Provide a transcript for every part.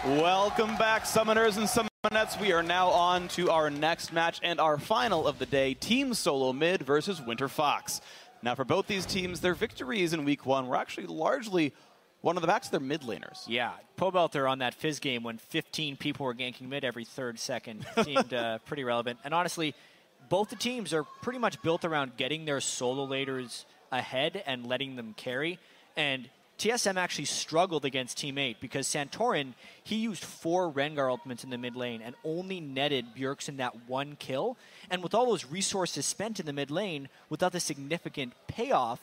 Welcome back, Summoners and Summonettes. We are now on to our next match and our final of the day, Team Solo Mid versus Winter Fox. Now, for both these teams, their victories in Week 1 were actually largely one of the backs of their mid laners. Yeah, Pobelter on that Fizz game when 15 people were ganking mid every third second seemed pretty relevant. And honestly, both the teams are pretty much built around getting their solo laners ahead and letting them carry. And TSM actually struggled against Team 8 because Santorin, he used 4 Rengar ultimates in the mid lane and only netted Bjergsen that 1 kill. And with all those resources spent in the mid lane, without the significant payoff,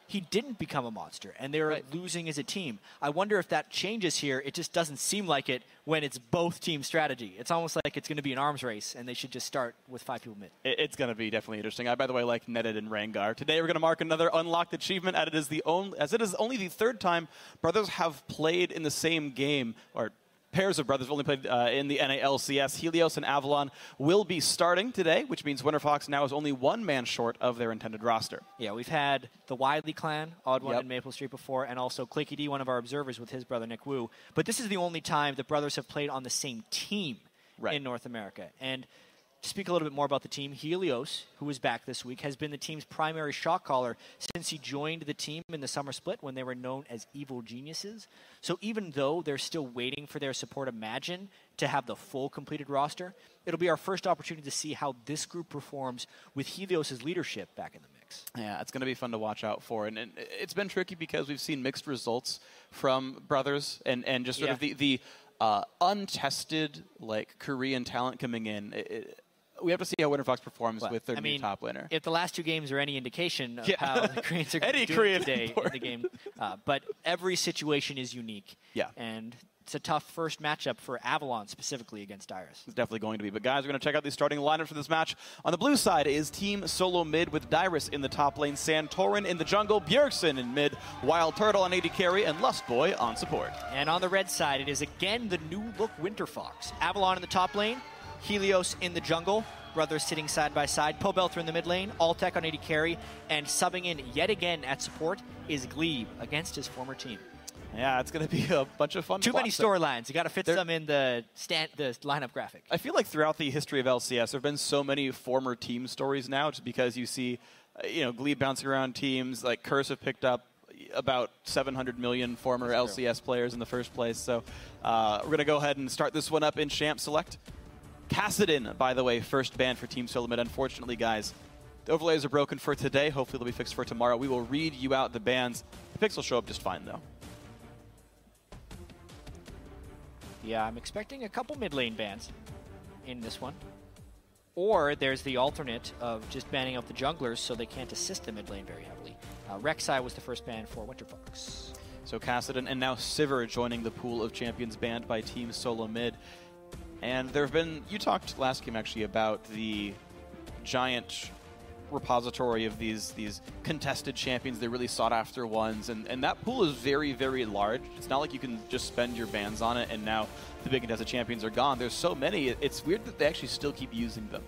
he didn't become a monster, and they're losing as a team. I wonder if that changes here. It just doesn't seem like it when it's both team strategy. It's almost like it's going to be an arms race, and they should just start with 5 people mid. It's going to be definitely interesting. I, by the way, like netted and Rengar. Today we're going to mark another unlocked achievement, as it is only the 3rd time brothers have played in the same game, or pairs of brothers have only played in the NA LCS. Helios and Avalon will be starting today, which means Winter Fox now is only 1 man short of their intended roster. Yeah, we've had the Widely clan, Odd One in Maple Street before, and also Clicky D, one of our observers with his brother Nick Wu. But this is the only time the brothers have played on the same team in North America. And to speak a little bit more about the team, Helios, who is back this week, has been the team's primary shot caller since he joined the team in the summer split when they were known as Evil Geniuses. So even though they're still waiting for their support Imagine to have the full completed roster, it'll be our first opportunity to see how this group performs with Helios' leadership back in the mix. Yeah, it's going to be fun to watch out for. And it's been tricky because we've seen mixed results from brothers and just sort of the untested like Korean talent coming in. We have to see how Winter Fox performs with their new top laner. If the last 2 games are any indication of how the Koreans are doing today in the game. But every situation is unique. Yeah. And it's a tough first matchup for Avalon specifically against Dyrus. It's definitely going to be. But guys, we're going to check out the starting lineup for this match. On the blue side is Team Solo Mid with Dyrus in the top lane, Santorin in the jungle, Bjergsen in mid, Wild Turtle on AD carry, and Lustboy on support. And on the red side, it is again the new look Winter Fox. Avalon in the top lane, Helios in the jungle, brothers sitting side by side, Pobelter in the mid lane, Alltech on AD carry, and subbing in yet again at support is Glebe against his former team. Yeah, it's going to be a bunch of fun. Too many storylines. You got to fit some in the lineup graphic. I feel like throughout the history of LCS, there have been so many former team stories now, just because you see, Glebe bouncing around teams. Like Curse have picked up about 700 million former LCS players in the first place. So we're going to go ahead and start this one up in Champ Select. Kassadin, by the way, first ban for Team Solo Mid. Unfortunately, guys, the overlays are broken for today. Hopefully they'll be fixed for tomorrow. We will read you out the bans. The picks will show up just fine, though. Yeah, I'm expecting a couple mid lane bans in this one. Or there's the alternate of just banning out the junglers so they can't assist the mid lane very heavily. Rek'Sai was the first ban for Winter Fox. So Kassadin and now Sivir joining the pool of champions banned by Team Solo Mid. And there have been, you talked last game actually about the giant repository of these contested champions, they're really sought after ones, and that pool is very, very large. It's not like you can just spend your bans on it and now the big contested champions are gone. There's so many, it's weird that they actually still keep using them.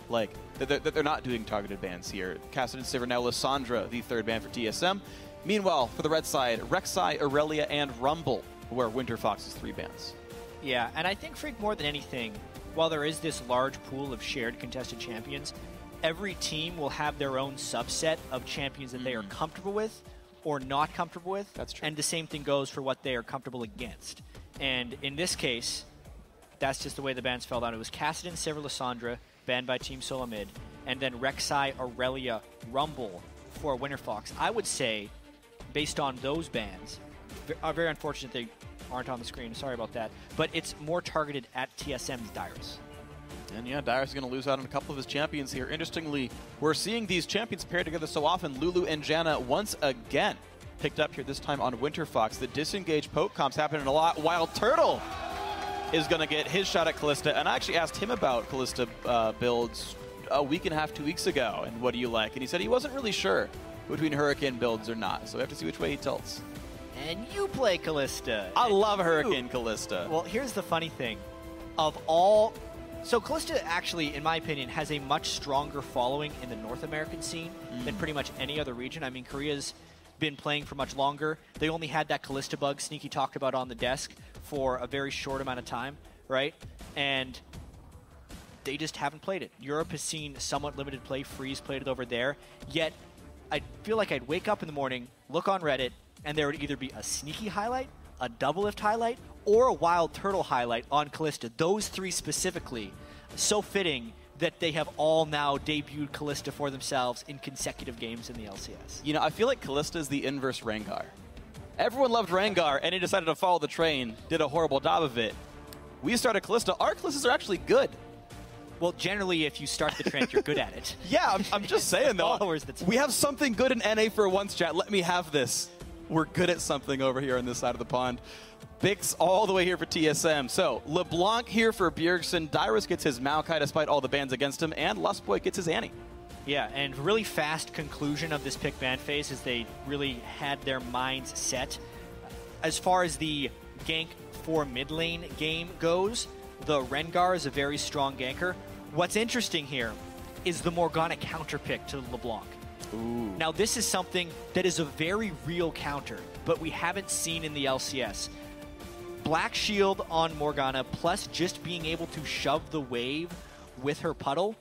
Like, that they're not doing targeted bans here. Kassadin, Sivir, now Lissandra, the 3rd ban for TSM. Meanwhile, for the red side, Rek'Sai, Aurelia, and Rumble, where Winter Fox's 3 bans. Yeah, and I think, Freak, more than anything, while there is this large pool of shared contested champions, every team will have their own subset of champions that they are comfortable with or not comfortable with. That's true. And the same thing goes for what they are comfortable against. And in this case, that's just the way the bans fell down. It was Kassadin, Sivir, Lissandra, banned by Team Solo Mid, and then Rek'Sai, Aurelia, Rumble for Winter Fox. I would say, based on those bans, are very unfortunate they aren't on the screen. Sorry about that. But it's more targeted at TSM's Dyrus. And yeah, Dyrus is going to lose out on a couple of his champions here. Interestingly, we're seeing these champions paired together so often. Lulu and Janna once again picked up here, this time on Winter Fox. The disengaged poke comps happening a lot. Wild Turtle is going to get his shot at Kalista. And I actually asked him about Kalista builds a week and a half, 2 weeks ago. And what do you like? And he said he wasn't really sure between Hurricane builds or not. So we have to see which way he tilts. And you play Kalista. I love Hurricane Kalista. Well, here's the funny thing. Of all... So Kalista actually, in my opinion, has a much stronger following in the North American scene than pretty much any other region. I mean, Korea's been playing for much longer. They only had that Kalista bug Sneaky talked about on the desk for a very short amount of time, right? And they just haven't played it. Europe has seen somewhat limited play. Freeze played it over there. Yet, I feel like I'd wake up in the morning, look on Reddit, and there would either be a Sneaky highlight, a double lift highlight, or a Wild Turtle highlight on Kalista. Those three specifically, so fitting that they have all now debuted Kalista for themselves in consecutive games in the LCS. You know, I feel like Kalista is the inverse Rengar. Everyone loved Rengar, and he decided to follow the train, did a horrible job of it. We started Kalista. Our Kalistas are actually good. Well, generally, if you start the trend, you're good at it. Yeah, I'm just saying, though. We have something good in NA for once, chat. Let me have this. We're good at something over here on this side of the pond. Bix all the way here for TSM. So, LeBlanc here for Bjergsen. Dyrus gets his Maokai despite all the bans against him, and Lustboy gets his Annie. Yeah, and really fast conclusion of this pick ban phase as they really had their minds set. As far as the gank for mid lane game goes, the Rengar is a very strong ganker. What's interesting here is the Morgana counter pick to LeBlanc. Ooh. Now, this is something that is a very real counter, but we haven't seen in the LCS. Black Shield on Morgana, plus just being able to shove the wave with her puddle,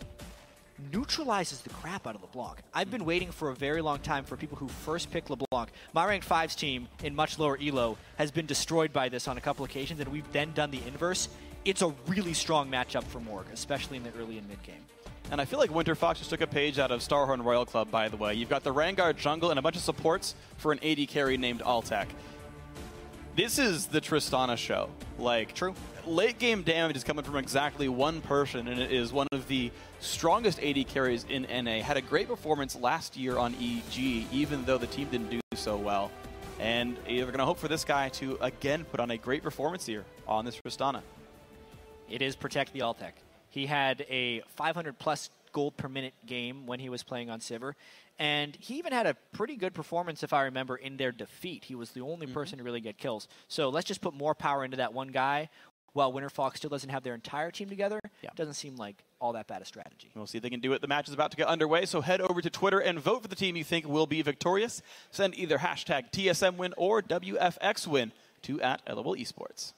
neutralizes the crap out of LeBlanc. I've been waiting for a very long time for people who first pick LeBlanc. My rank 5's team in much lower elo has been destroyed by this on a couple occasions, and we've then done the inverse. It's a really strong matchup for Morg, especially in the early and mid game. And I feel like Winter Fox just took a page out of Starhorn Royal Club, by the way. You've got the Rengar jungle and a bunch of supports for an AD carry named Altek. This is the Tristana show. Like, true. Late game damage is coming from exactly one person, and it is one of the strongest AD carries in NA. Had a great performance last year on EG, even though the team didn't do so well. And we're going to hope for this guy to, again, put on a great performance here on this Tristana. It is Protect the Altek. He had a 500-plus gold per minute game when he was playing on Sivir. And he even had a pretty good performance, if I remember, in their defeat. He was the only person to really get kills. So let's just put more power into that one guy while Winter Fox still doesn't have their entire team together. Yeah. Doesn't seem like all that bad a strategy. We'll see if they can do it. The match is about to get underway, so head over to Twitter and vote for the team you think will be victorious. Send either hashtag TSM win or WFX win to @LOL Esports.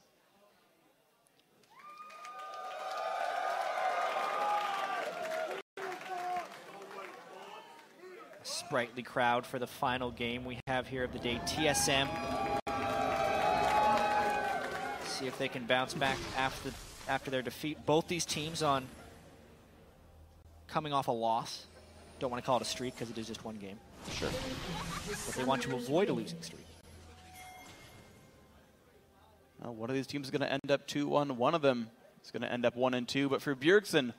Sprightly crowd for the final game we have here of the day. TSM. See if they can bounce back after their defeat. Both these teams on coming off a loss. Don't want to call it a streak because it is just one game. Sure. But they want to avoid a losing streak. Well, one of these teams is going to end up 2-1. One of them is going to end up 1-2. But for Bjergsen,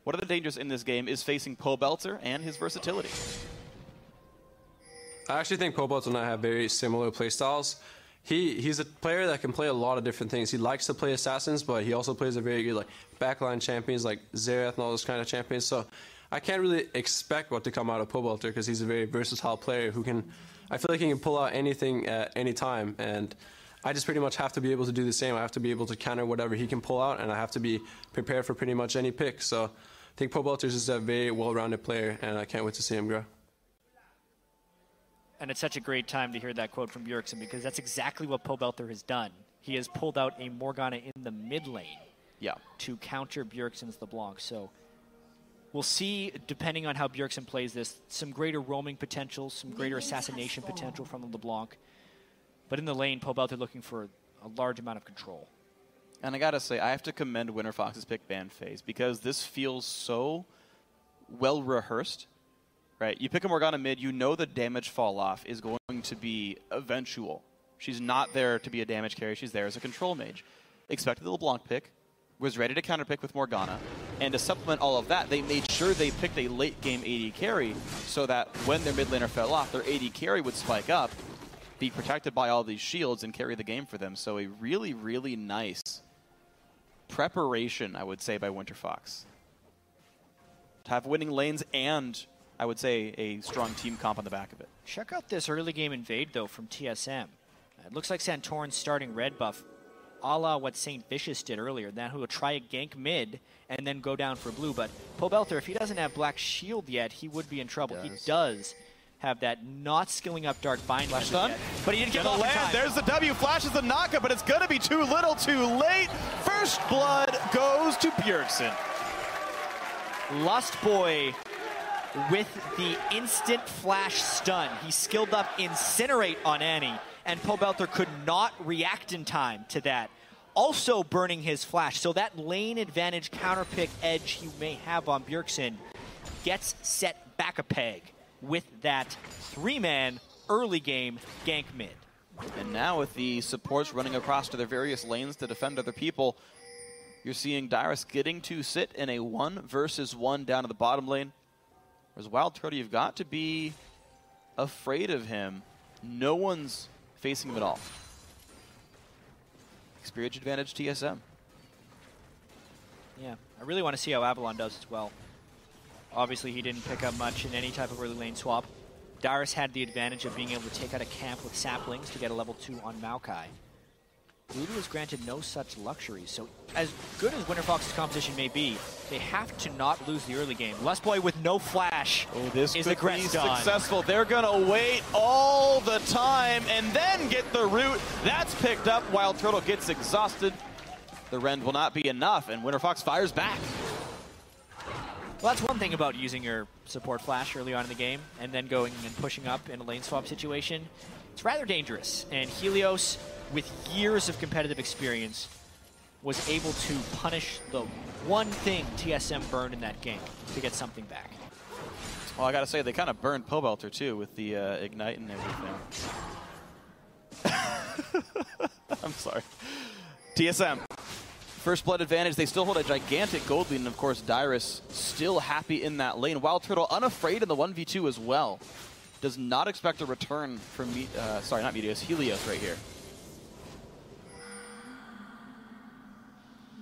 one of the dangers in this game is facing Pobelter and his versatility. I actually think Pobelter and I have very similar playstyles. He's a player that can play a lot of different things. He likes to play assassins, but he also plays a very good backline champions like Xerath and all those kind of champions. So I can't really expect what to come out of Pobelter because he's a very versatile player who can, I feel like he can pull out anything at any time. And I just pretty much have to be able to do the same. I have to be able to counter whatever he can pull out, and I have to be prepared for pretty much any pick. So I think Pobelter is just a very well-rounded player, and I can't wait to see him grow. And it's such a great time to hear that quote from Bjergsen because that's exactly what Pobelter has done. He has pulled out a Morgana in the mid lane to counter Bjergsen's LeBlanc. So we'll see, depending on how Bjergsen plays this, some greater roaming potential, some greater assassination potential from the LeBlanc. But in the lane, Pobelter looking for a large amount of control. And I got to say, I have to commend Winter Fox's pick ban phase because this feels so well rehearsed. Right, you pick a Morgana mid, you know the damage fall off is going to be eventual. She's not there to be a damage carry, she's there as a control mage. Expected the LeBlanc pick, was ready to counterpick with Morgana, and to supplement all of that, they made sure they picked a late game AD carry so that when their mid laner fell off, their AD carry would spike up, be protected by all these shields, and carry the game for them. So a really, really nice preparation, I would say, by Winter Fox. To have winning lanes and I would say a strong team comp on the back of it. Check out this early game invade, though, from TSM. It looks like Santorin's starting red buff, a la what St. Vicious did earlier. That who will try a gank mid and then go down for blue. But Pobelter, if he doesn't have Black Shield yet, he would be in trouble. He does have that not skilling up Dark Binding. Flash stun. But he didn't get off in land. time. There's the W, flashes the knockup, but it's going to be too little too late. First blood goes to Bjergsen. Lustboy with the instant flash stun. He skilled up Incinerate on Annie, and Pobelter could not react in time to that. Also burning his flash, so that lane advantage counterpick edge he may have on Bjergsen gets set back a peg with that 3-man early game gank mid. And now with the supports running across to their various lanes to defend other people, you're seeing Dyrus getting to sit in a 1 versus 1 down to the bottom lane. Whereas Wild Turtle, you've got to be afraid of him. No one's facing him at all. Experience advantage TSM. Yeah, I really want to see how Avalon does as well. Obviously, he didn't pick up much in any type of early lane swap. Dyrus had the advantage of being able to take out a camp with saplings to get a level 2 on Maokai. Voodoo is granted no such luxuries, so as good as WinterFox's competition may be, they have to not lose the early game. Lustboy with no flash this is could the be successful. They're going to wait all the time and then get the root. That's picked up. Wild Turtle gets exhausted. The rend will not be enough, and WinterFox fires back. Well, that's one thing about using your support flash early on in the game and then going and pushing up in a lane swap situation. It's rather dangerous, and Helios, with years of competitive experience, was able to punish the one thing TSM burned in that game to get something back. Well, I gotta say, they kind of burned Pobelter too with the Ignite and everything. I'm sorry. TSM. First blood advantage. They still hold a gigantic gold lead, and of course, Dyrus still happy in that lane. Wild Turtle unafraid in the 1v2 as well. Does not expect a return from, sorry, not Meteos, Helios right here.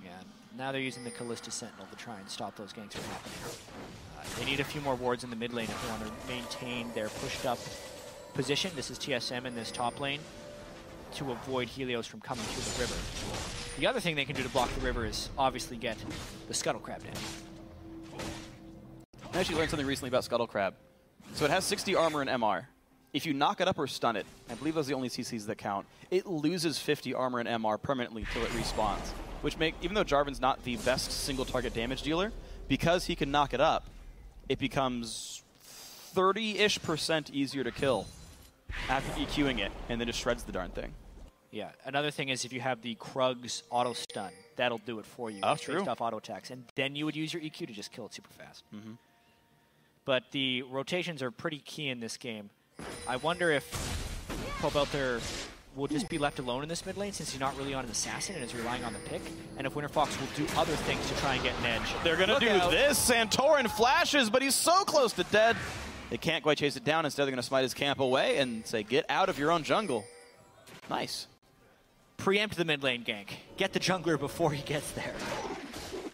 Yeah, now they're using the Callista Sentinel to try and stop those ganks from happening. They need a few more wards in the mid lane if they want to maintain their pushed up position. This is TSM in this top lane to avoid Helios from coming through the river. The other thing they can do to block the river is obviously get the Scuttle Crab down. I actually learned something recently about Scuttle Crab. So it has 60 armor and MR. If you knock it up or stun it, I believe those are the only CCs that count, it loses 50 armor and MR permanently till it respawns. Which even though Jarvan's not the best single target damage dealer, because he can knock it up, it becomes 30-ish% easier to kill after EQing it, and then just shreds the darn thing. Yeah, another thing is if you have the Krug's auto stun, that'll do it for you. Oh, true. Based off auto attacks, and then you would use your EQ to just kill it super fast. Mm-hmm. But the rotations are pretty key in this game. I wonder if Pobelter will just be left alone in this mid lane since he's not really on an assassin and is relying on the pick, and if WinterFox will do other things to try and get an edge. They're going to do this. Santorin flashes, but he's so close to dead. They can't quite chase it down. Instead, they're going to smite his camp away and say, get out of your own jungle. Nice. Preempt the mid lane gank. Get the jungler before he gets there.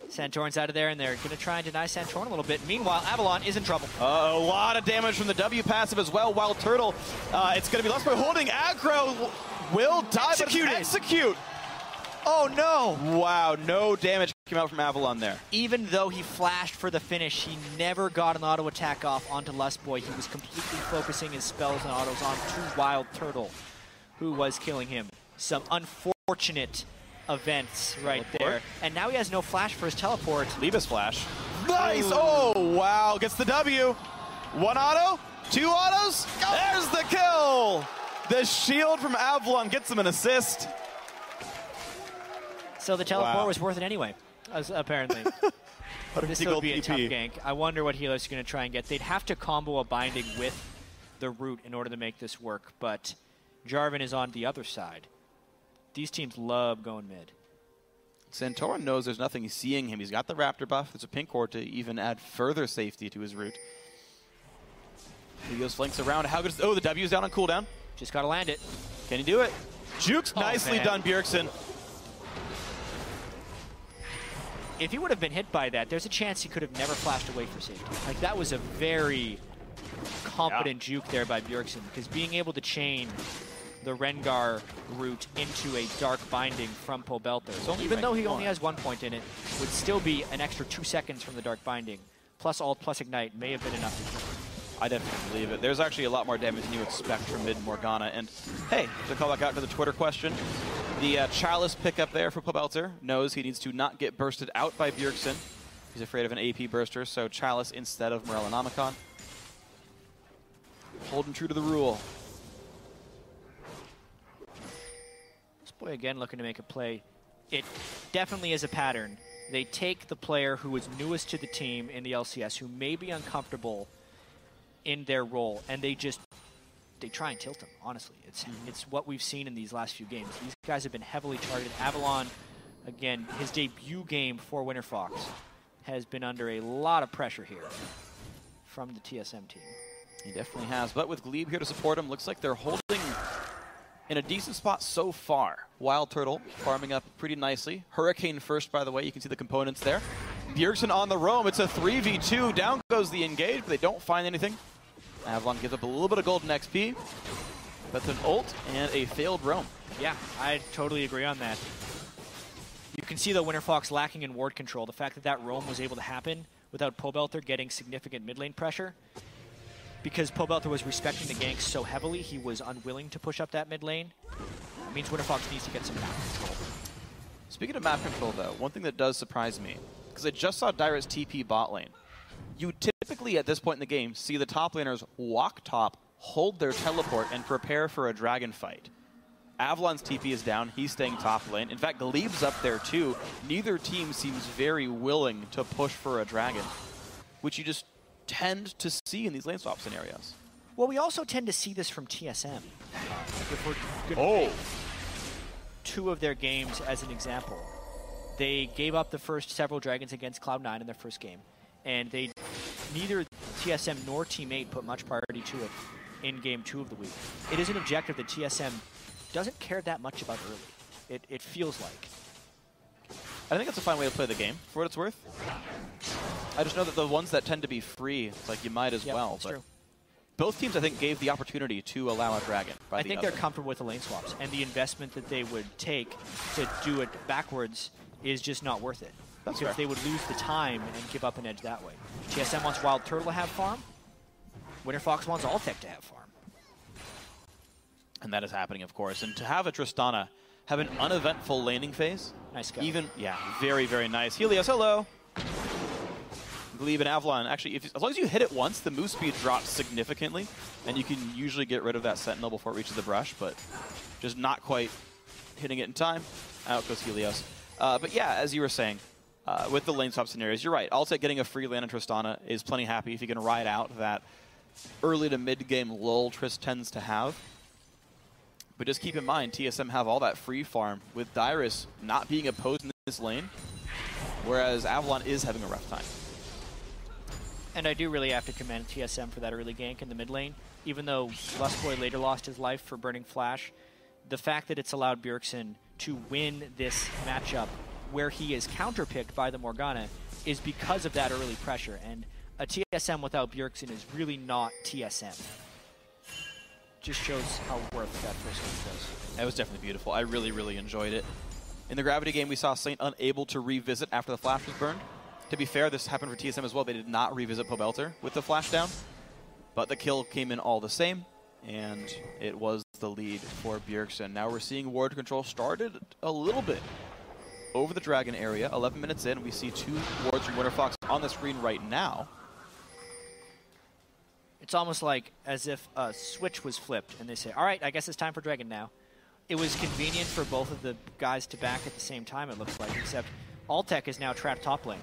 Santorin's out of there, and they're going to try and deny Santorin a little bit. Meanwhile, Avalon is in trouble. A lot of damage from the W passive as well. Wild Turtle, it's going to be Lustboy holding aggro. Will die, but execute. Oh, no. Wow, no damage came out from Avalon there. Even though he flashed for the finish, he never got an auto attack off onto Lustboy. He was completely focusing his spells and autos onto Wild Turtle, who was killing him. Some unfortunate events right there. And now he has no flash for his teleport. Leave his flash. Nice! Ooh. Oh, wow. Gets the W. One auto, 2 autos. Go. There's the kill. The shield from Avalon gets him an assist. So the teleport was worth it anyway, apparently. This will be a tough gank. I wonder what Helios is going to try and get. They'd have to combo a binding with the root in order to make this work, but Jarvan is on the other side. These teams love going mid. Santorin knows there's nothing seeing him. He's got the Raptor buff. There's a pink cord to even add further safety to his root. Helios flanks around. How good is... Oh, the W's down on cooldown. Just got to land it. Can he do it? Jukes, nicely done, Bjergsen. If he would have been hit by that, there's a chance he could have never flashed away for safety. Like, that was a very confident juke there by Bjergsen, because being able to chain the Rengar route into a Dark Binding from Pobelter, so even though he only has 1 point in it, would still be an extra 2 seconds from the Dark Binding. Plus ult, plus ignite may have been enough to kill him. I definitely believe it. There's actually a lot more damage than you expect from mid Morgana. And hey, to call back out to the Twitter question, the Chalice pickup there for Pobelter knows he needs to not get bursted out by Bjergsen. He's afraid of an AP burster, so Chalice instead of Morellonomicon. Holding true to the rule. This boy again looking to make a play. It definitely is a pattern. They take the player who is newest to the team in the LCS, who may be uncomfortable in their role, and they try and tilt him, honestly. It's what we've seen in these last few games. These guys have been heavily targeted. Avalon, again, his debut game for WinterFox has been under a lot of pressure here from the TSM team. He definitely has, but with Glebe here to support him, looks like they're holding in a decent spot so far. Wild Turtle farming up pretty nicely. Hurricane first, by the way. You can see the components there. Bjergsen on the roam. It's a 3v2. Down goes the engage, but they don't find anything. Avalon gives up a little bit of golden XP. That's an ult and a failed roam. Yeah, I totally agree on that. You can see the WinterFox lacking in ward control. The fact that that roam was able to happen without Pobelter getting significant mid lane pressure. Because Pobelter was respecting the ganks so heavily, he was unwilling to push up that mid lane. It means WinterFox needs to get some map control. Speaking of map control, though, one thing that does surprise me, because I just saw Dyrus TP bot lane. You typically, at this point in the game, see the top laners walk top, hold their teleport, and prepare for a dragon fight. Avalon's TP is down. He's staying top lane. In fact, Glebe's up there, too. Neither team seems very willing to push for a dragon, which you just tend to see in these lane swap scenarios. Well, we also tend to see this from TSM. If we're going to take two of their games as an example. They gave up the first several dragons against Cloud9 in their first game, and neither TSM nor Team 8 put much priority to it in Game 2 of the week. It is an objective that TSM doesn't care that much about early. It feels like. I think it's a fine way to play the game, for what it's worth. I just know that the ones that tend to be free, it's like you might as well. That's but true. Both teams, I think, gave the opportunity to allow a dragon. I think they're comfortable with the lane swaps, and the investment that they would take to do it backwards is just not worth it. That's because fair. they would lose the time and give up an edge that way. TSM wants Wild Turtle to have farm. WinterFox wants Altec to have farm. And that is happening, of course. And to have a Tristana have an uneventful laning phase. Nice go. Very, very nice. Helios, hello. Glebe and Avalon. Actually, as long as you hit it once, the move speed drops significantly, and you can usually get rid of that Sentinel before it reaches the brush, but just not quite hitting it in time. Out goes Helios. But yeah, as you were saying, with the lane swap scenarios, you're right. Altec getting a free lane on Tristana is plenty happy if you can ride out that early to mid-game lull Trist tends to have. But just keep in mind, TSM have all that free farm with Dyrus not being opposed in this lane, whereas Avalon is having a rough time. And I do really have to commend TSM for that early gank in the mid lane. Even though Lustboy later lost his life for burning Flash, the fact that it's allowed Bjergsen to win this matchup where he is counterpicked by the Morgana is because of that early pressure. And a TSM without Bjergsen is really not TSM. Just shows how worth that first game was. That was definitely beautiful. I really, really enjoyed it. In the Gravity game, we saw Saint unable to revisit after the Flash was burned. To be fair, this happened for TSM as well. They did not revisit Pobelter with the flash down, but the kill came in all the same, and it was the lead for Bjergsen. Now we're seeing ward control started a little bit over the Dragon area. 11 minutes in, we see 2 wards from WinterFox on the screen right now. It's almost like as if a switch was flipped, and they say, all right, I guess it's time for Dragon now. It was convenient for both of the guys to back at the same time, it looks like, except Altec is now trapped top lane.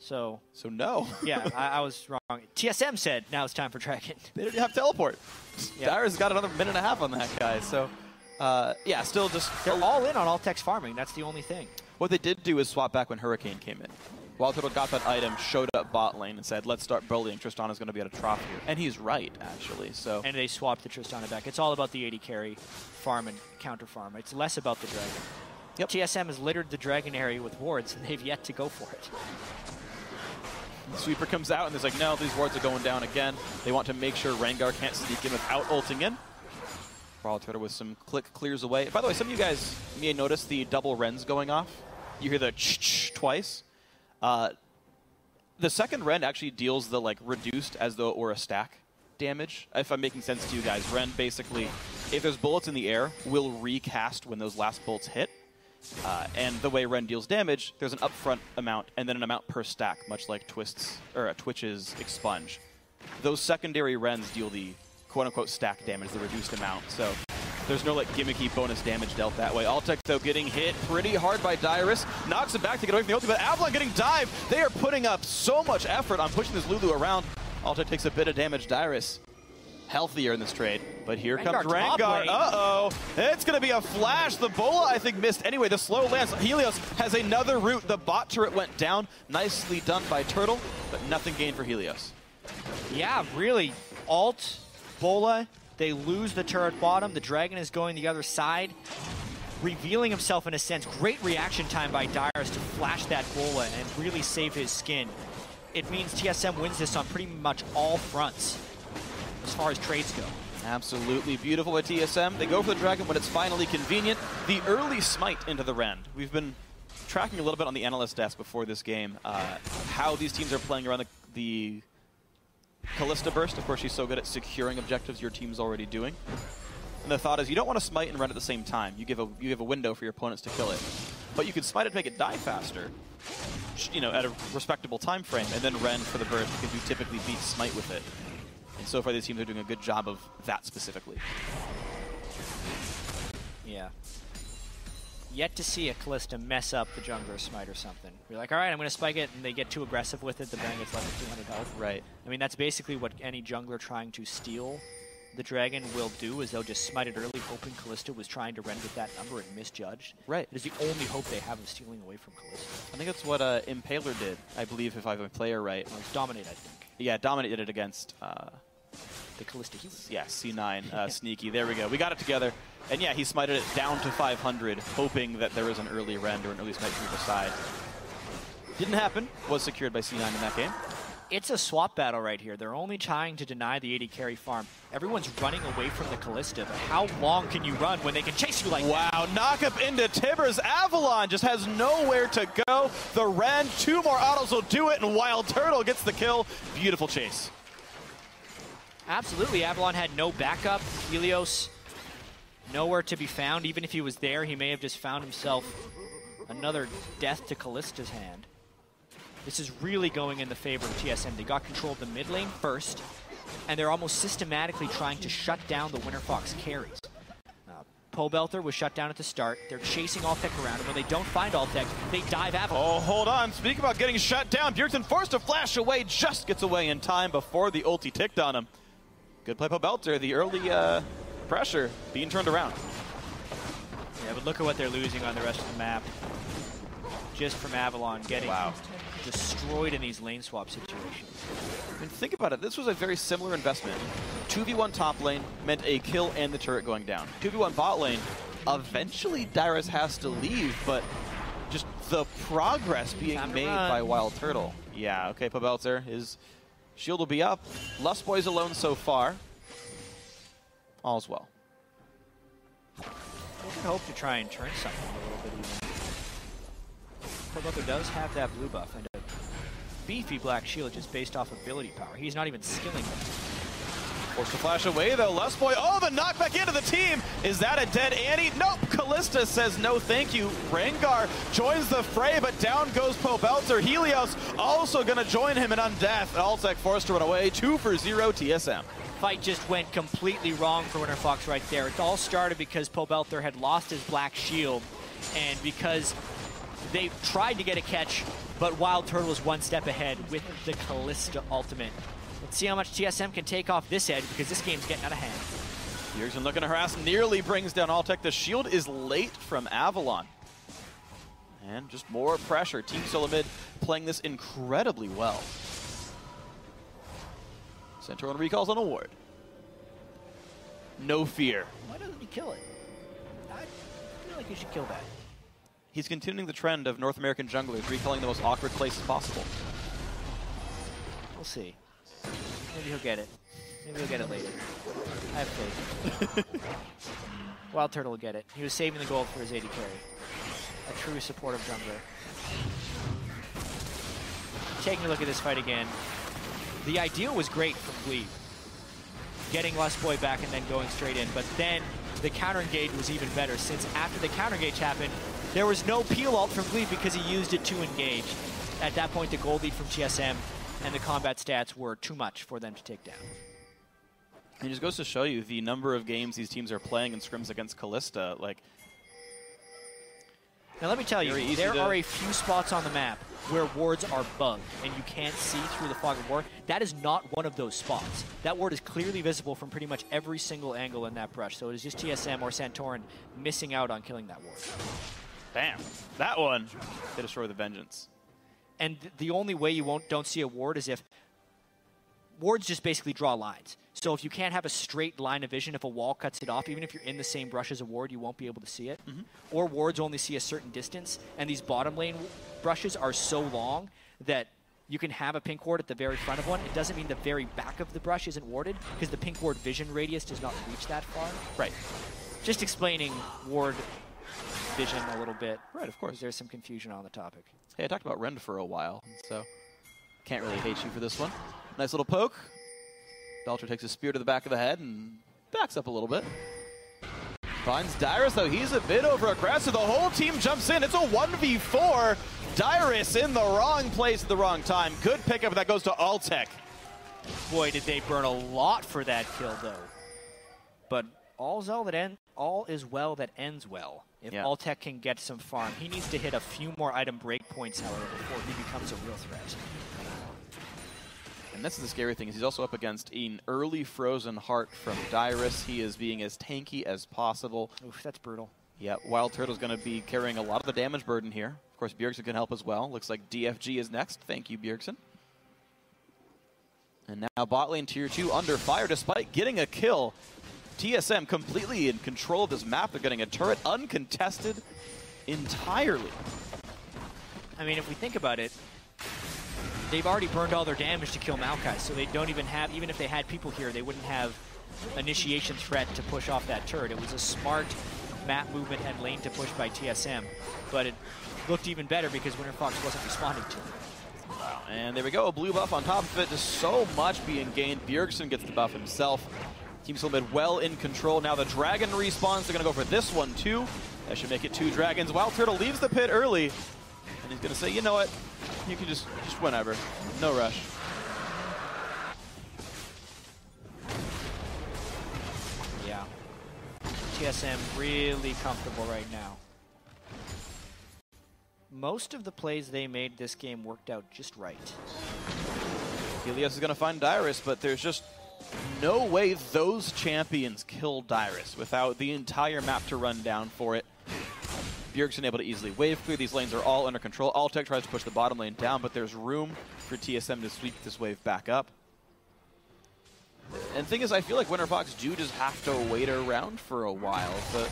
So no. Yeah, I was wrong. TSM said now it's time for Dragon. They didn't have teleport. Yeah. Dyrus got another minute and a half on that guy. So, yeah, still just... They're all in on Altec's farming. That's the only thing. What they did do is swap back when Hurricane came in. Wild Turtle got that item, showed up bot lane, and said, let's start bullying. Tristana's going to be at a trough here. And he's right, actually. So. And they swapped the Tristana back. It's all about the 80 carry farm and counter farm. It's less about the Dragon. Yep. TSM has littered the Dragon area with wards, and they've yet to go for it. The sweeper comes out, and there's like, no, these wards are going down again. They want to make sure Rengar can't sneak in without ulting in. Wild Turtle with some click clears away. By the way, some of you guys may notice the double Rens going off. You hear the ch-ch twice. The second Ren actually deals the like reduced as though it were a stack damage. If I'm making sense to you guys, Ren basically, if there's bullets in the air, will recast when those last bullets hit. And the way Ren deals damage, there's an upfront amount and then an amount per stack, much like Twitch's Expunge. Those secondary Rens deal the quote-unquote stack damage, the reduced amount. So there's no like gimmicky bonus damage dealt that way. Altec, though, getting hit pretty hard by Dyrus. Knocks it back to get away from the ulti, but Avalon getting dived. They are putting up so much effort on pushing this Lulu around. Altec takes a bit of damage. Dyrus healthier in this trade, but here comes Rengar. Uh-oh. It's going to be a flash. The Bola, I think, missed anyway. The slow lands. Helios has another route. The bot turret went down. Nicely done by Turtle, but nothing gained for Helios. Yeah, really. Alt, Bola, they lose the turret bottom. The Dragon is going the other side, revealing himself in a sense. Great reaction time by Dyrus to flash that Bola and really save his skin. It means TSM wins this on pretty much all fronts as far as trades go. Absolutely beautiful by TSM. They go for the Dragon when it's finally convenient. The early smite into the Rend. We've been tracking a little bit on the analyst desk before this game how these teams are playing around the Kalista burst. Of course, she's so good at securing objectives your team's already doing. And the thought is you don't want to smite and run at the same time. You give a window for your opponents to kill it. But you can smite it to make it die faster, you know, at a respectable time frame, and then Ren for the burst because you typically beat smite with it. And so far, these teams are doing a good job of that specifically. Yeah. Yet to see a Kalista mess up the jungler smite or something. You're like, all right, I'm going to spike it, and they get too aggressive with it, the Baron gets left with 200 health. Right. I mean, that's basically what any jungler trying to steal the Dragon will do, is they'll just smite it early, hoping Kalista was trying to rend with that number and misjudged. Right. It is the only hope they have of stealing away from Kalista. I think that's what Impaler did, I believe, if I have a player right. Well, it's Dominate, I think. Yeah, Dominate did it against... the Kalista heals. Yeah, C9, Sneaky. There we go. We got it together. And yeah, he smited it down to 500, hoping that there was an early rend or an early smite from either side. Didn't happen. Was secured by C9 in that game. It's a swap battle right here. They're only trying to deny the 80 carry farm. Everyone's running away from the Kalista, but how long can you run when they can chase you like that? Wow, knock up into Tibbers. Avalon just has nowhere to go. The Rend, 2 more autos will do it, and Wild Turtle gets the kill. Beautiful chase. Absolutely, Avalon had no backup. Helios, nowhere to be found. Even if he was there, he may have just found himself another death to Kalista's hand. This is really going in the favor of TSM. They got control of the mid lane first, and they're almost systematically trying to shut down the Winter Fox carries. Pobelter was shut down at the start. They're chasing Altec around, and when they don't find Altec, they dive Avalon. Oh, hold on. Speak about getting shut down. Bjergsen forced to flash away, just gets away in time before the ulti ticked on him. Good play, Pobelter. The early pressure being turned around. Yeah, but look at what they're losing on the rest of the map. Just from Avalon getting destroyed in these lane swap situations. I mean, think about it. This was a very similar investment. 2v1 top lane meant a kill and the turret going down. 2v1 bot lane, eventually Dyrus has to leave, but just the progress being made by Wild Turtle. Yeah, okay, Pobelter, his shield will be up. Lust Boy's alone so far. All's well. We can hope to try and turn something a little bit even. Pobelter does have that blue buff and a beefy black shield just based off ability power. He's not even skilling it. Forced to flash away though, Lust Boy. Oh, the knockback into the team. Is that a dead Annie? Nope, Kalista says no thank you. Rengar joins the fray, but down goes Pobelter. Helios also gonna join him in Undeath. Altec forced to run away, 2 for 0 TSM. Fight just went completely wrong for Winter Fox right there. It all started because Pobelter had lost his black shield, and because they tried to get a catch, but Wild Turtle was one step ahead with the Kalista ultimate. Let's see how much TSM can take off this edge, because this game's getting out of hand. Bjergsen looking to harass, nearly brings down Altec. The shield is late from Avalon. And just more pressure. Team Solo Mid playing this incredibly well. Central and recalls on a ward. No fear. Why doesn't he kill it? I feel like he should kill that. He's continuing the trend of North American junglers recalling the most awkward places possible. We'll see. Maybe he'll get it. Maybe he'll get it later. I have faith. Wild Turtle will get it. He was saving the gold for his 80 carry. A true supportive jungler. Taking a look at this fight again. The idea was great from Glebe. getting Lustboy back and then going straight in. But then the counter engage was even better, since after the counter engage happened, there was no peel ult from Glebe because he used it to engage. At that point, the gold lead from TSM and the combat stats were too much for them to take down. It just goes to show you the number of games these teams are playing in scrims against Callista. Like, now let me tell you, there are a few spots on the map where wards are bugged and you can't see through the fog of war. That is not one of those spots. That ward is clearly visible from pretty much every single angle in that brush. So it is just TSM or Santorin missing out on killing that ward. Bam. That one. They destroy the Vengeance. And the only way you don't see a ward is if wards just basically draw lines. So if you can't have a straight line of vision, if a wall cuts it off, even if you're in the same brush as a ward, you won't be able to see it. Or wards only see a certain distance, and these bottom lane brushes are so long that you can have a pink ward at the very front of one. It doesn't mean the very back of the brush isn't warded, because the pink ward vision radius does not reach that far. Right. Just explaining ward vision a little bit. Right, of course. There's some confusion on the topic. Hey, I talked about Rend for a while, so can't really hate you for this one. Nice little poke. Belcher takes a spear to the back of the head and backs up a little bit. Finds Dyrus, though. He's a bit over-aggressive. The whole team jumps in. It's a 1v4. Dyrus in the wrong place at the wrong time. Good pickup. That goes to Altec. Boy, did they burn a lot for that kill, though. But all is well that ends well. If Altec can get some farm, he needs to hit a few more item breakpoints, however, before he becomes a real threat. And that's the scary thing, is he's also up against an early Frozen Heart from Dyrus. He is being as tanky as possible. Oof, that's brutal. Yeah, Wild Turtle's going to be carrying a lot of the damage burden here. Of course, Bjergsen can help as well. Looks like DFG is next. Thank you, Bjergsen. And now bot lane tier 2 under fire despite getting a kill. TSM completely in control of this map. They're getting a turret uncontested entirely. I mean, if we think about it, they've already burned all their damage to kill Maokai, so they don't even have, even if they had people here, they wouldn't have initiation threat to push off that turret. It was a smart map movement and lane to push by TSM, but it looked even better because WinterFox wasn't responding to it. Wow, and there we go, a blue buff on top of it, just so much being gained. Bjergsen gets the buff himself. Team Soulmid well in control. Now the dragon respawns. They're going to go for this one too. That should make it 2 dragons. Wild Turtle leaves the pit early, and he's going to say, you know what? You can just whenever. No rush. Yeah. TSM really comfortable right now. Most of the plays they made this game worked out just right. Helios is going to find Dyrus, but there's just no way those champions kill Dyrus without the entire map to run down for it. Bjergsen able to easily wave clear. These lanes are all under control. Altec tries to push the bottom lane down, but there's room for TSM to sweep this wave back up. And the thing is, I feel like WinterFox do just have to wait around for a while. The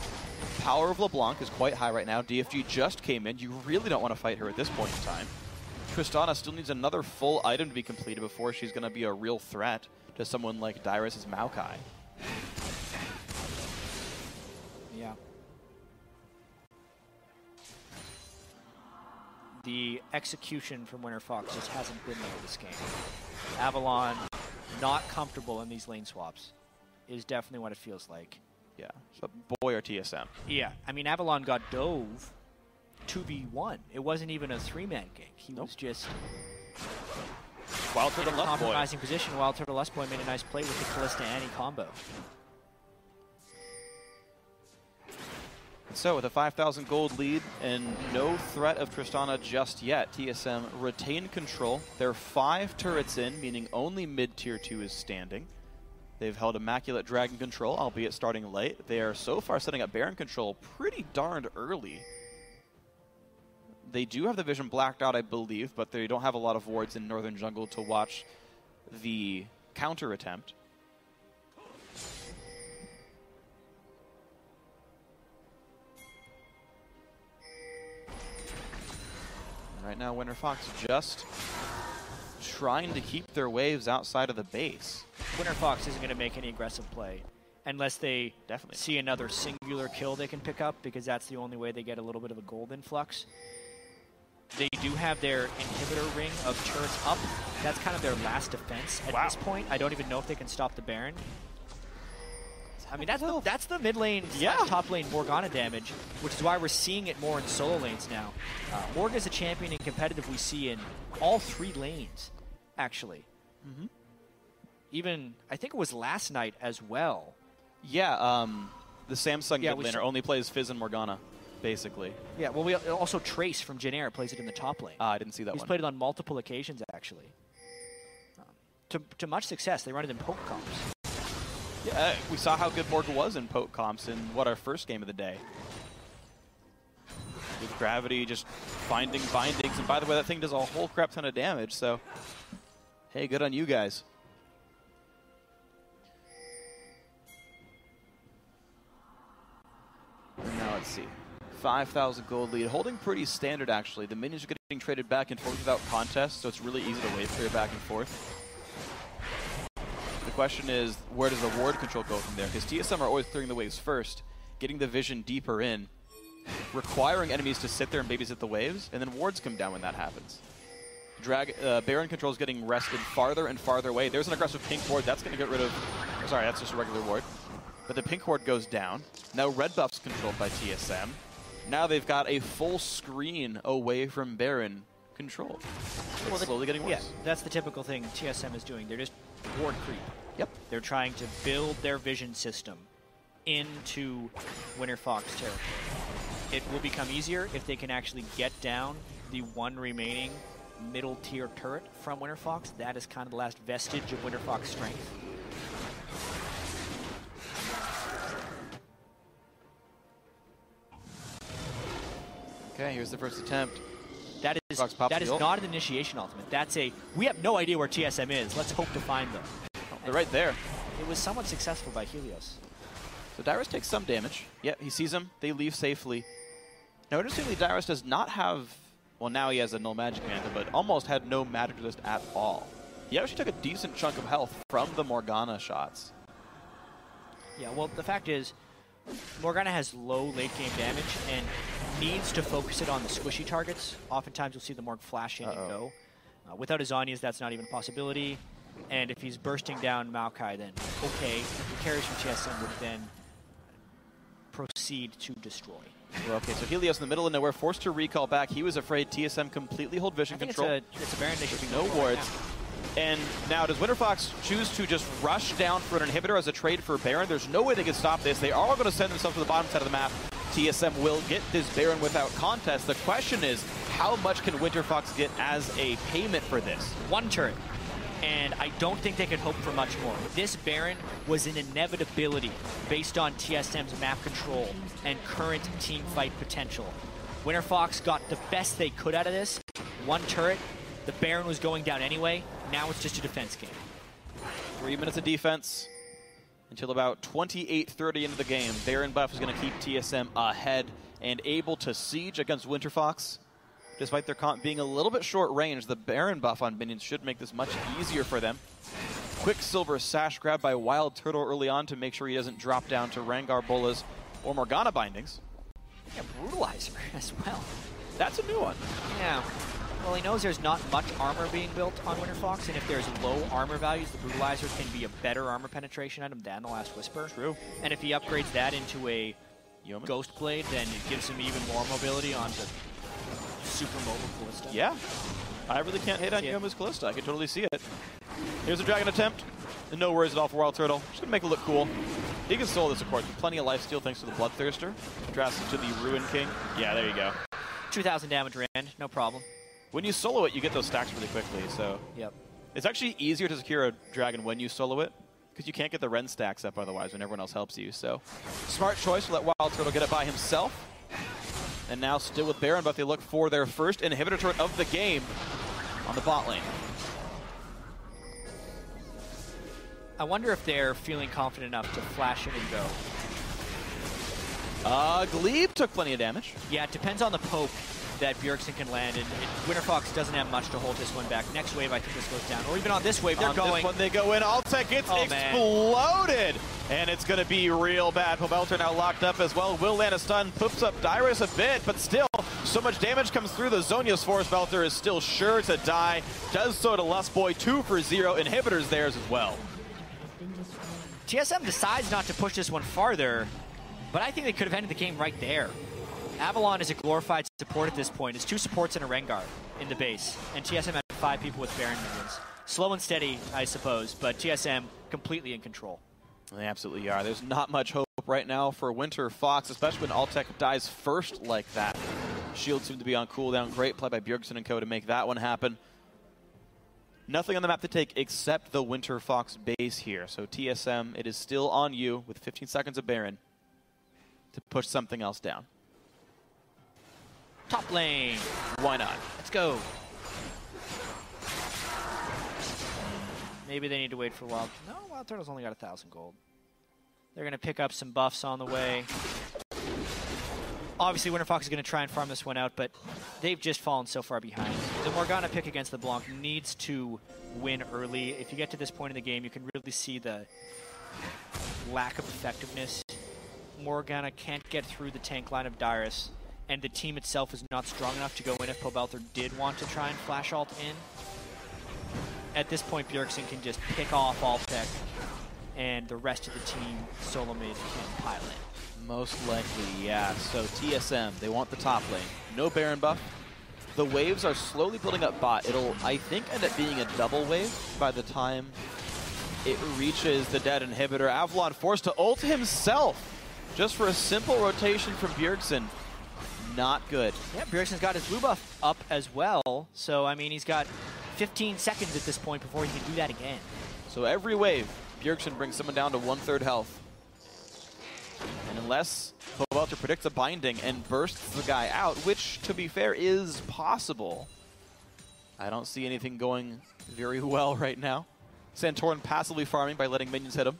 power of LeBlanc is quite high right now. DFG just came in. You really don't want to fight her at this point in time. Tristana still needs another full item to be completed before she's going to be a real threat to someone like Dyrus' Maokai. Yeah. The execution from WinterFox just hasn't been there this game. Avalon, not comfortable in these lane swaps, is definitely what it feels like. Yeah, but boy or TSM. Yeah, I mean, Avalon got dove 2v1. It wasn't even a 3-man gank. He was just Wild Turtle in a compromising position. Wild Turtle Lustboy made a nice play with the Callista Annie combo. So with a 5,000 gold lead and no threat of Tristana just yet, TSM retain control. They're 5 turrets in, meaning only mid-tier 2 is standing. They've held Immaculate Dragon control, albeit starting late. They are so far setting up Baron control pretty darned early. They do have the vision blacked out, I believe, but they don't have a lot of wards in Northern Jungle to watch the counter attempt. Right now, WinterFox just trying to keep their waves outside of the base. WinterFox isn't going to make any aggressive play unless they see another singular kill they can pick up, because that's the only way they get a little bit of a gold influx. They do have their inhibitor ring of turrets up. That's kind of their last defense at this point. I don't even know if they can stop the Baron. I mean, that's the mid lane, top lane Morgana damage, which is why we're seeing it more in solo lanes now. Morg is a champion in competitive we see in all 3 lanes, actually. Even, I think it was last night as well. Yeah, the Samsung mid laner only plays Fizz and Morgana, basically. Yeah, well, we also Trace from Jin plays it in the top lane. I didn't see that one. He's played it on multiple occasions, actually. To much success, they run it in poke comps. Yeah, we saw how good Morg was in poke comps in, our first game of the day. With Gravity just finding bindings, and by the way, that thing does a whole crap ton of damage, so hey, good on you guys. And now let's see. 5,000 gold lead, holding pretty standard actually. The minions are getting traded back and forth without contest, so it's really easy to wave clear back and forth. The question is, where does the ward control go from there? Because TSM are always clearing the waves first, getting the vision deeper in, requiring enemies to sit there and babysit the waves, and then wards come down when that happens. Baron control is getting rested farther and farther away. There's an aggressive pink ward. That's going to get rid of... Sorry, that's just a regular ward. But the pink ward goes down. Now red buff's controlled by TSM. Now they've got a full screen away from Baron control. It's slowly getting worse. Yeah, that's the typical thing TSM is doing. They're just ward creep. Yep. They're trying to build their vision system into Winterfox territory. It will become easier if they can actually get down the one remaining middle tier turret from Winterfox. That is kind of the last vestige of Winterfox strength. Okay, here's the first attempt. That is not an initiation ultimate. That's a, we have no idea where TSM is. Let's hope to find them. They're right there. It was somewhat successful by Helios. So Dyrus takes some damage. Yep, he sees him. They leave safely. Now, interestingly, Dyrus does not have, well, now he has a null magic mantle, but almost had no magic resist at all. He actually took a decent chunk of health from the Morgana shots. Yeah, well, the fact is, Morgana has low late game damage and needs to focus it on the squishy targets. Oftentimes you'll see the Morg flash in and go. Without his Zhonya's, that's not even a possibility. And if he's bursting down Maokai, then okay, the carries from TSM would then proceed to destroy. Well, okay, so Helios in the middle of nowhere, forced to recall back. He was afraid TSM completely hold vision control. It's a Baron they should be no wards. And now does Winterfox choose to just rush down for an inhibitor as a trade for Baron? There's no way they can stop this. They are going to send themselves to the bottom side of the map. TSM will get this Baron without contest. The question is, how much can Winterfox get as a payment for this? One turret. And I don't think they could hope for much more. This Baron was an inevitability based on TSM's map control and current team fight potential. Winterfox got the best they could out of this. One turret, the Baron was going down anyway. Now it's just a defense game. 3 minutes of defense until about 28:30 into the game. Baron buff is going to keep TSM ahead and able to siege against Winterfox. Despite their comp being a little bit short range, the Baron buff on minions should make this much easier for them. Quicksilver sash grab by Wild Turtle early on to make sure he doesn't drop down to Rengar Bolas or Morgana bindings. Yeah, Brutalizer as well. That's a new one. Yeah. Well, he knows there's not much armor being built on Winterfox, and if there's low armor values, the Brutalizer can be a better armor penetration item than the Last Whisper. True. And if he upgrades that into a Ghost Blade, then it gives him even more mobility on the super mobile Callista. Yeah. I really can't hate on Yomu's Callista. I can totally see it. Here's a dragon attempt. And no worries at all for Wild Turtle. Just going to make it look cool. He can solo this, of course, with plenty of lifesteal thanks to the Bloodthirster. Drastic to the Ruin King. Yeah, there you go. 2,000 damage Rand, no problem. When you solo it, you get those stacks really quickly, so... Yep. It's actually easier to secure a dragon when you solo it, because you can't get the Ren stacks up otherwise when everyone else helps you, so... Smart choice to let Wild Turtle get it by himself. And now still with Baron, but they look for their first inhibitor turret of the game on the bot lane. I wonder if they're feeling confident enough to flash in and go. Glebe took plenty of damage. Yeah, it depends on the poke that Bjergsen can land, and Winterfox doesn't have much to hold this one back. Next wave, I think this goes down. Or even on this wave, they're going. This one they go in. Altec gets exploded! And it's going to be real bad. Pobelter now locked up as well. Will land a stun, poops up Dyrus a bit, but still, so much damage comes through. The Zhonya's Force Belter is still sure to die. Does so to Lustboy, 2 for 0. Inhibitors theirs as well. TSM decides not to push this one farther, but I think they could have ended the game right there. Avalon is a glorified support at this point. It's 2 supports and a Rengar in the base, and TSM had 5 people with Baron minions. Slow and steady, I suppose, but TSM completely in control. They absolutely are. There's not much hope right now for Winter Fox, especially when Altec dies first like that. Shield seemed to be on cooldown. Great play by Bjergsen and co to make that one happen. Nothing on the map to take except the Winter Fox base here. So TSM, it is still on you with 15 seconds of Baron to push something else down. Top lane. Why not? Let's go. Maybe they need to wait for Wild. No, Wild Turtle's only got 1,000 gold. They're going to pick up some buffs on the way. Obviously, Winter Fox is going to try and farm this one out, but they've just fallen so far behind. The Morgana pick against the Blanc needs to win early. If you get to this point in the game, you can really see the lack of effectiveness. Morgana can't get through the tank line of Dyrus, and the team itself is not strong enough to go in if Pobelter did want to try and flash ult in. At this point, Bjergsen can just pick off Altec, and the rest of the team, solo mid, can pile in. Most likely, yeah. So TSM, they want the top lane. No Baron buff. The waves are slowly building up bot. It'll, I think, end up being a double wave by the time it reaches the dead inhibitor. Avalon forced to ult himself just for a simple rotation from Bjergsen. Not good. Yeah, Bjergsen's got his blue buff up as well. So, I mean, he's got 15 seconds at this point before he can do that again. So every wave, Bjergsen brings someone down to 1/3 health. And unless Pobelter predicts a binding and bursts the guy out, which, to be fair, is possible, I don't see anything going very well right now. Santorin passively farming by letting minions hit him.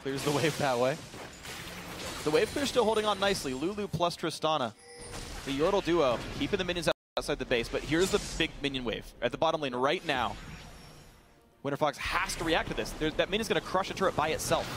Clears the wave that way. The wave clear still holding on nicely. Lulu plus Tristana. The Yordle duo keeping the minions outside the base, but here's the big minion wave at the bottom lane right now. Winter Fox has to react to this. That minion's going to crush a turret by itself.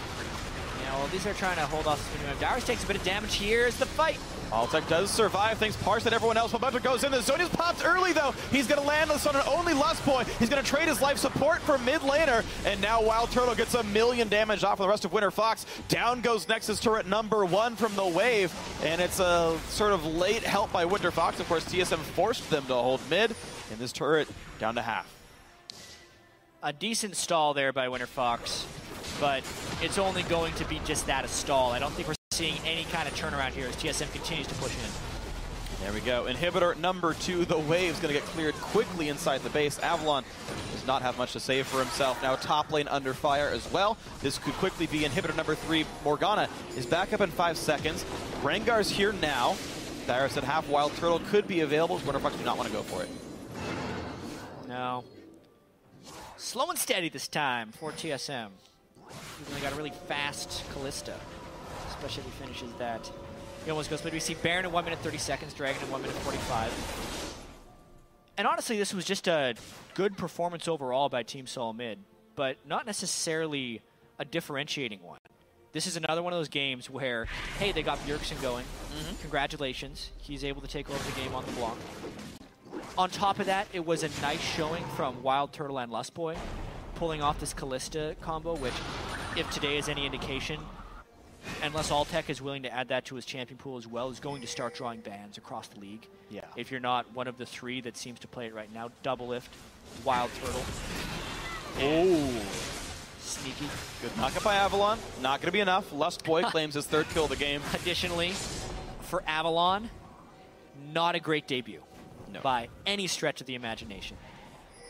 Yeah, well, these are trying to hold off the minion wave. Dyrus takes a bit of damage. Here's the fight. Altec does survive, thanks parse that everyone else. Pobelter goes in. The Zonia's popped early, though. He's going to land this on an only Lust Boy. He's going to trade his life support for mid laner. And now Wild Turtle gets 1,000,000 damage off of the rest of Winter Fox. Down goes Nexus turret #1 from the wave. And it's a sort of late help by Winter Fox. Of course, TSM forced them to hold mid. And this turret down to half. A decent stall there by Winter Fox. But it's only going to be just that, a stall. I don't think we're seeing any kind of turnaround here as TSM continues to push in. There we go. Inhibitor #2. The wave's going to get cleared quickly inside the base. Avalon does not have much to say for himself. Now top lane under fire as well. This could quickly be inhibitor #3. Morgana is back up in 5 seconds. Rengar's here now. Dyrus at half. Wild Turtle could be available. Winter Fox do not want to go for it. No. Slow and steady this time for TSM. Even though they got a really fast Kalista. Especially if he finishes that. He almost goes, but we see Baron at 1 minute 30 seconds, Dragon at 1 minute 45. And honestly, this was just a good performance overall by Team Solo Mid, but not necessarily a differentiating one. This is another one of those games where, hey, they got Bjergsen going. Congratulations. He's able to take over the game on the block. On top of that, it was a nice showing from Wild Turtle and Lustboy, pulling off this Kalista combo, which, if today is any indication, unless Altec is willing to add that to his champion pool as well, is going to start drawing bans across the league. Yeah. If you're not one of the 3 that seems to play it right now, Double Lift, Wild Turtle. Oh. Sneaky. Good knockup by Avalon. Not going to be enough. Lustboy claims his 3rd kill of the game. Additionally, for Avalon, not a great debut by any stretch of the imagination.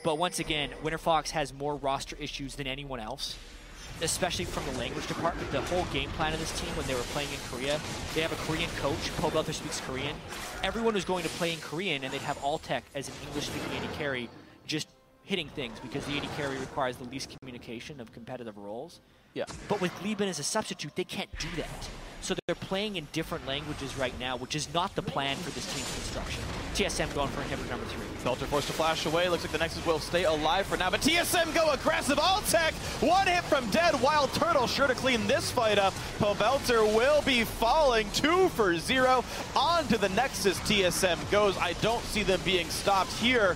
But once again, Winter Fox has more roster issues than anyone else, especially from the language department. The whole game plan of this team when they were playing in Korea, they have a Korean coach. Pobelter speaks Korean. Everyone was going to play in Korean, and they'd have Altec as an English-speaking AD carry just hitting things because the AD carry requires the least communication of competitive roles. Yeah. But with Liban as a substitute, they can't do that. So they're playing in different languages right now, which is not the plan for this team's construction. TSM going for inhibitor #3. Belter forced to flash away. Looks like the Nexus will stay alive for now, but TSM go aggressive. Altec, 1 hit from dead. Wild Turtle sure to clean this fight up. Pobelter will be falling 2 for 0. On to the Nexus TSM goes. I don't see them being stopped here.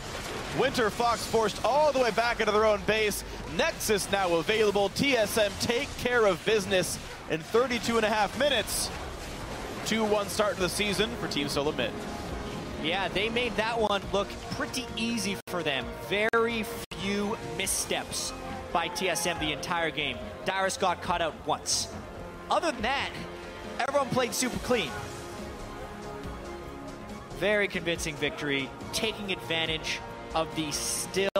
Winter Fox forced all the way back into their own base. Nexus now available. TSM take care of business in 32.5 minutes. 2-1 start to the season for Team Solo Mid. Yeah, they made that one look pretty easy for them. Very few missteps by TSM the entire game. Dyrus got caught out once. Other than that, everyone played super clean. Very convincing victory, taking advantage of the still